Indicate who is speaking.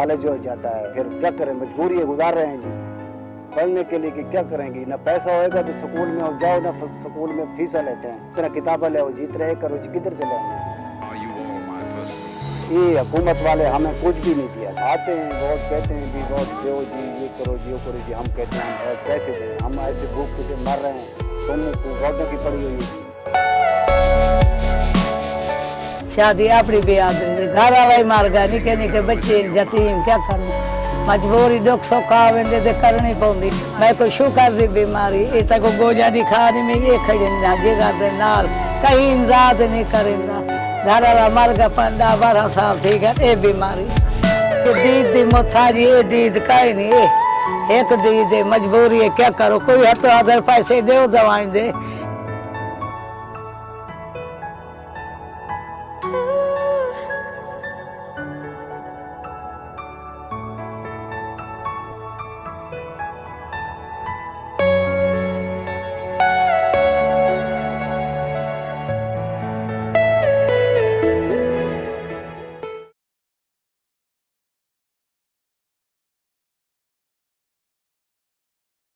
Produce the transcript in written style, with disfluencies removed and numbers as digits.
Speaker 1: फालज हो जाता है। फिर क्या करें, मजबूरी है, गुजार रहे हैं जी पढ़ने के लिए कि क्या करेंगे। ना पैसा होएगा तो स्कूल में और जाओ, ना स्कूल में फीसा लेते हैं, इतना किताबें ले जीत रहे करो जी, किधर चले। ये हुकूमत वाले हमें कुछ भी नहीं दिया। आते हैं वोट कहते हैं जी वोट दो जी, ये करो जी वो करो जी। हम कहते हैं कैसे दें, हम ऐसे भूख से मर रहे हैं, तुमको वोटों की पड़ी हुई है।
Speaker 2: शादी अपनी भी आदमी घर वाला ही मार गया, निके निके बच्चे यतीम, क्या करना, मजबूरी दुख सुख आवेंदे ते करनी पौंदी। मैं कोई शुगर दी बीमारी इतना को गोजा नहीं खानी में ये खड़िंदा जगह दे नाल कहीं इमदाद नहीं करेंदा। घर वाला मर गया 15-12 साल, ठीक है। ये बीमारी दीद दी मोथाजी, ये दीद कहीं नहीं, एक दीद मजबूरी है, क्या करो। कोई है तो अदर पैसे दो दवाई दे,